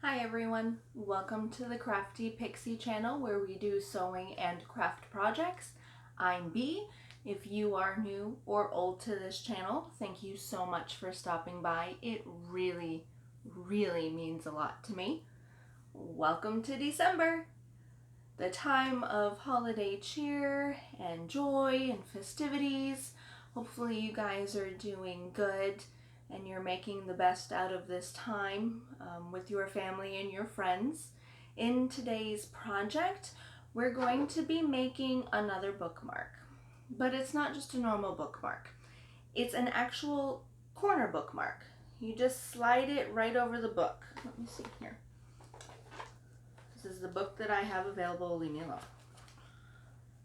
Hi everyone, welcome to the Crafty Pixie channel where we do sewing and craft projects. I'm Bee. If you are new or old to this channel, thank you so much for stopping by. It really means a lot to me. Welcome to December, the time of holiday cheer and joy and festivities. Hopefully you guys are doing good and you're making the best out of this time with your family and your friends. In today's project, we're going to be making another bookmark, but it's not just a normal bookmark. It's an actual corner bookmark. You just slide it right over the book. Let me see here. This is the book that I have available. Leave me alone.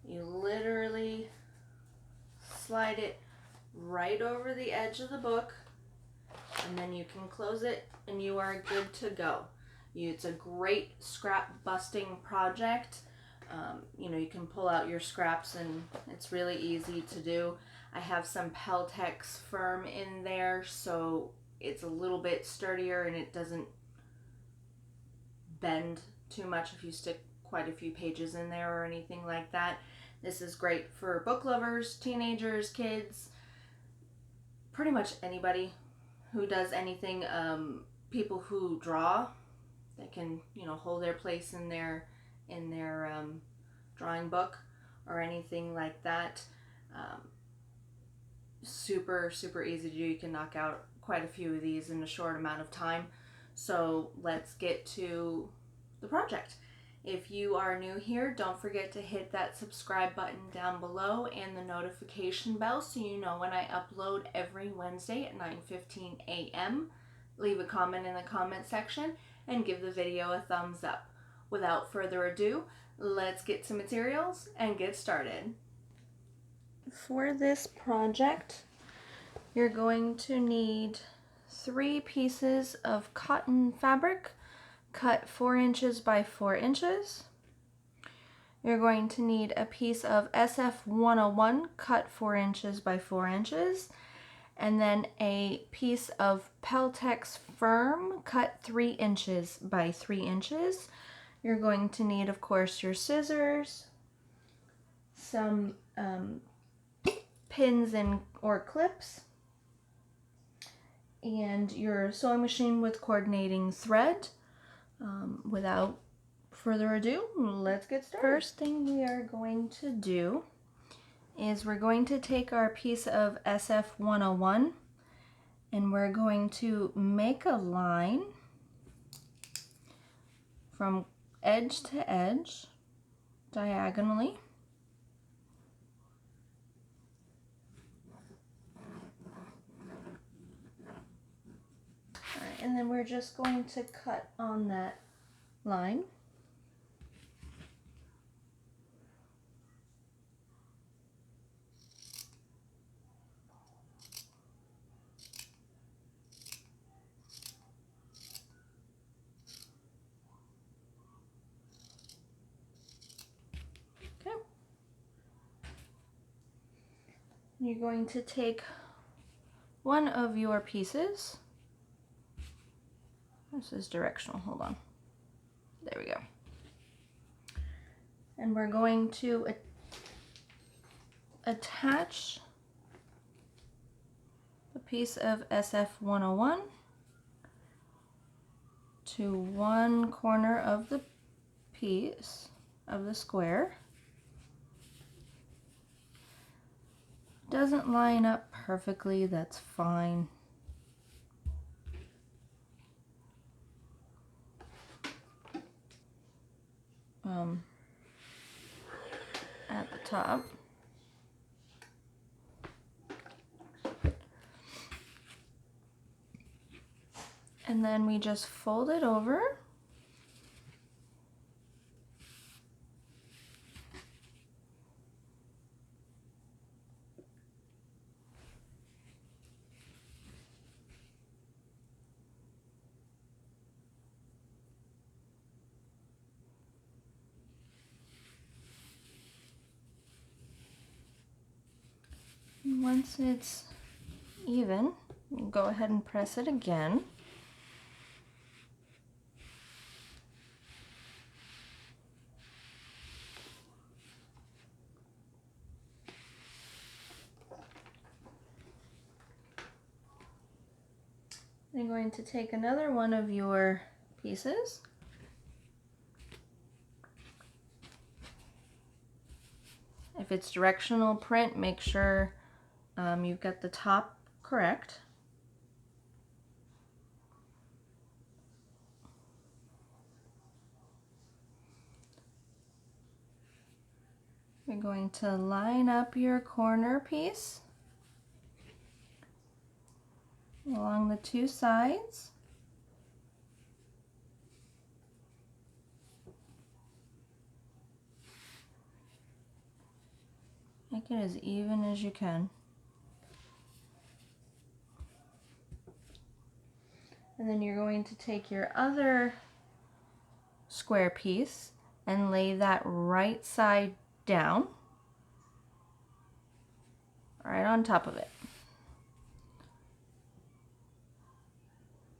You literally slide it right over the edge of the book, and then you can close it and you are good to go. It's a great scrap busting project. You can pull out your scraps and it's really easy to do. I have some Peltex firm in there, so it's a little bit sturdier and it doesn't bend too much if you stick quite a few pages in there or anything like that. This is great for book lovers, teenagers, kids, pretty much anybody who does anything. People who draw, they can hold their place in their drawing book or anything like that. Super easy to do. You can knock out quite a few of these in a short amount of time. So let's get to the project. If you are new here, don't forget to hit that subscribe button down below and the notification bell so you know when I upload every Wednesday at 9:15 a.m. Leave a comment in the comment section and give the video a thumbs up. Without further ado, let's get to materials and get started. For this project, you're going to need 3 pieces of cotton fabric cut 4 inches by 4 inches. You're going to need a piece of SF 101 cut 4 inches by 4 inches, and then a piece of Peltex firm cut 3 inches by 3 inches. You're going to need, of course, your scissors, some pins or clips, and your sewing machine with coordinating thread. Without further ado, let's get started. First thing we are going to do is we're going to take our piece of SF 101 and we're going to make a line from edge to edge diagonally. All right, and then we're just going to cut on that line. Okay. You're going to take one of your pieces. This is directional, hold on. There we go. And we're going to attach the piece of SF 101 to one corner of the piece of the square. Doesn't line up perfectly, that's fine. At the top. And then we just fold it over. And once it's even, go ahead and press it again. You're going to take another one of your pieces. If it's directional print, make sure you've got the top correct. You're going to line up your corner piece along the two sides. Make it as even as you can. And then you're going to take your other square piece and lay that right side down, right on top of it.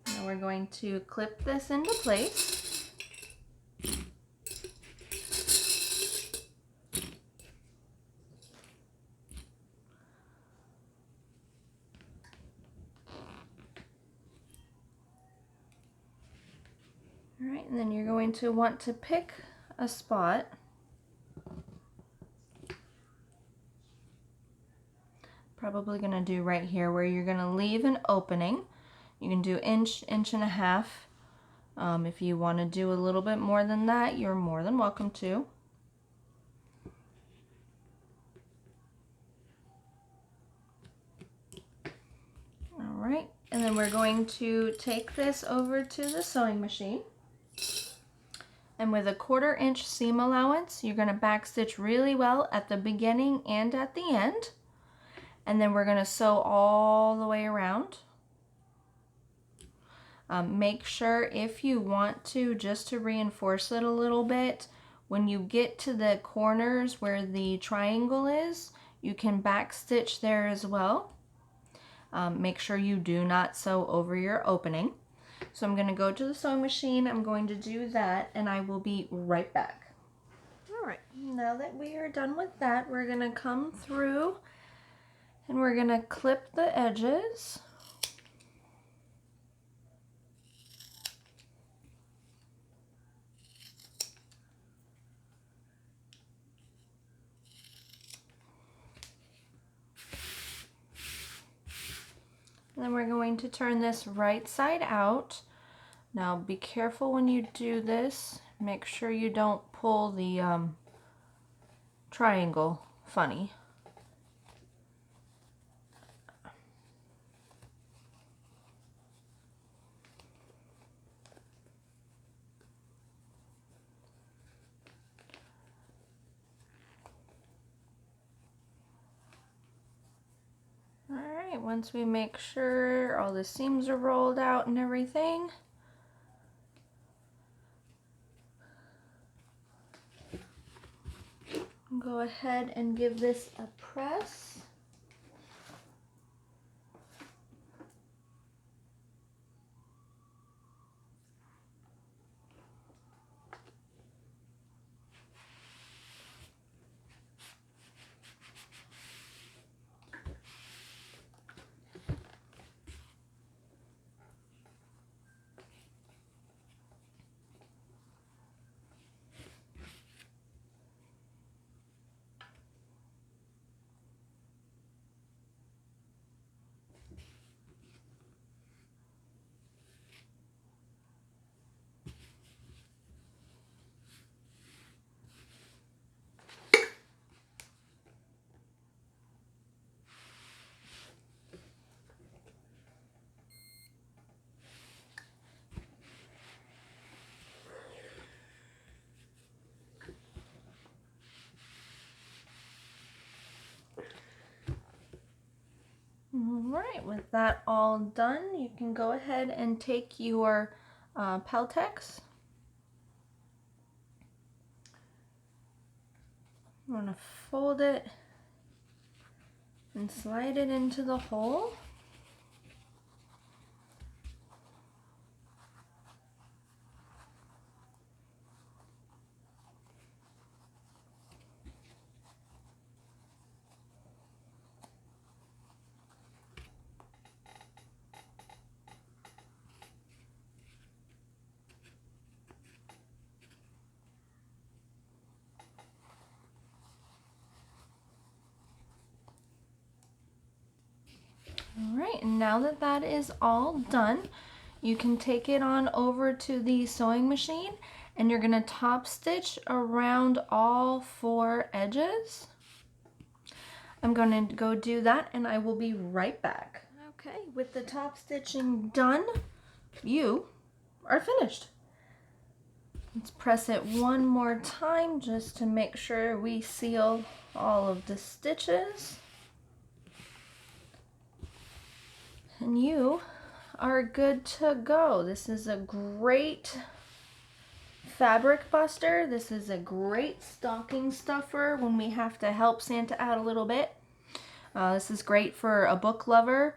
Now we're going to clip this into place. All right, and then you're going to want to pick a spot probably going to do right here where you're going to leave an opening. You can do inch, inch and a half. If you want to do a little bit more than that, you're more than welcome to. All right, and then we're going to take this over to the sewing machine. And with a 1/4 inch seam allowance, you're going to backstitch really well at the beginning and at the end. And then we're going to sew all the way around. Make sure if you want to, just to reinforce it a little bit, when you get to the corners where the triangle is, you can backstitch there as well. Make sure you do not sew over your opening. So I'm going to go to the sewing machine, I'm going to do that, and I will be right back. All right, now that we are done with that, we're going to come through and we're going to clip the edges. And then we're going to turn this right side out. Now be careful when you do this. Make sure you don't pull the triangle funny. Alright, once we make sure all the seams are rolled out and everything, go ahead and give this a press. Alright, with that all done, you can go ahead and take your Peltex. I'm going to fold it and slide it into the hole. right, and now that that is all done, you can take it on over to the sewing machine and you're going to top stitch around all 4 edges. I'm going to go do that and I will be right back. Okay, with the top stitching done, you are finished. Let's press it one more time just to make sure we seal all of the stitches. And you are good to go. This is a great fabric buster. This is a great stocking stuffer when we have to help Santa out a little bit. This is great for a book lover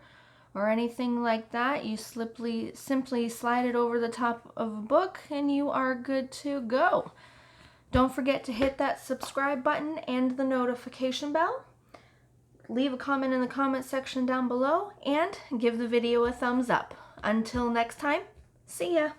or anything like that. You simply slide it over the top of a book and you are good to go. Don't forget to hit that subscribe button and the notification bell. Leave a comment in the comment section down below and give the video a thumbs up. Until next time, see ya!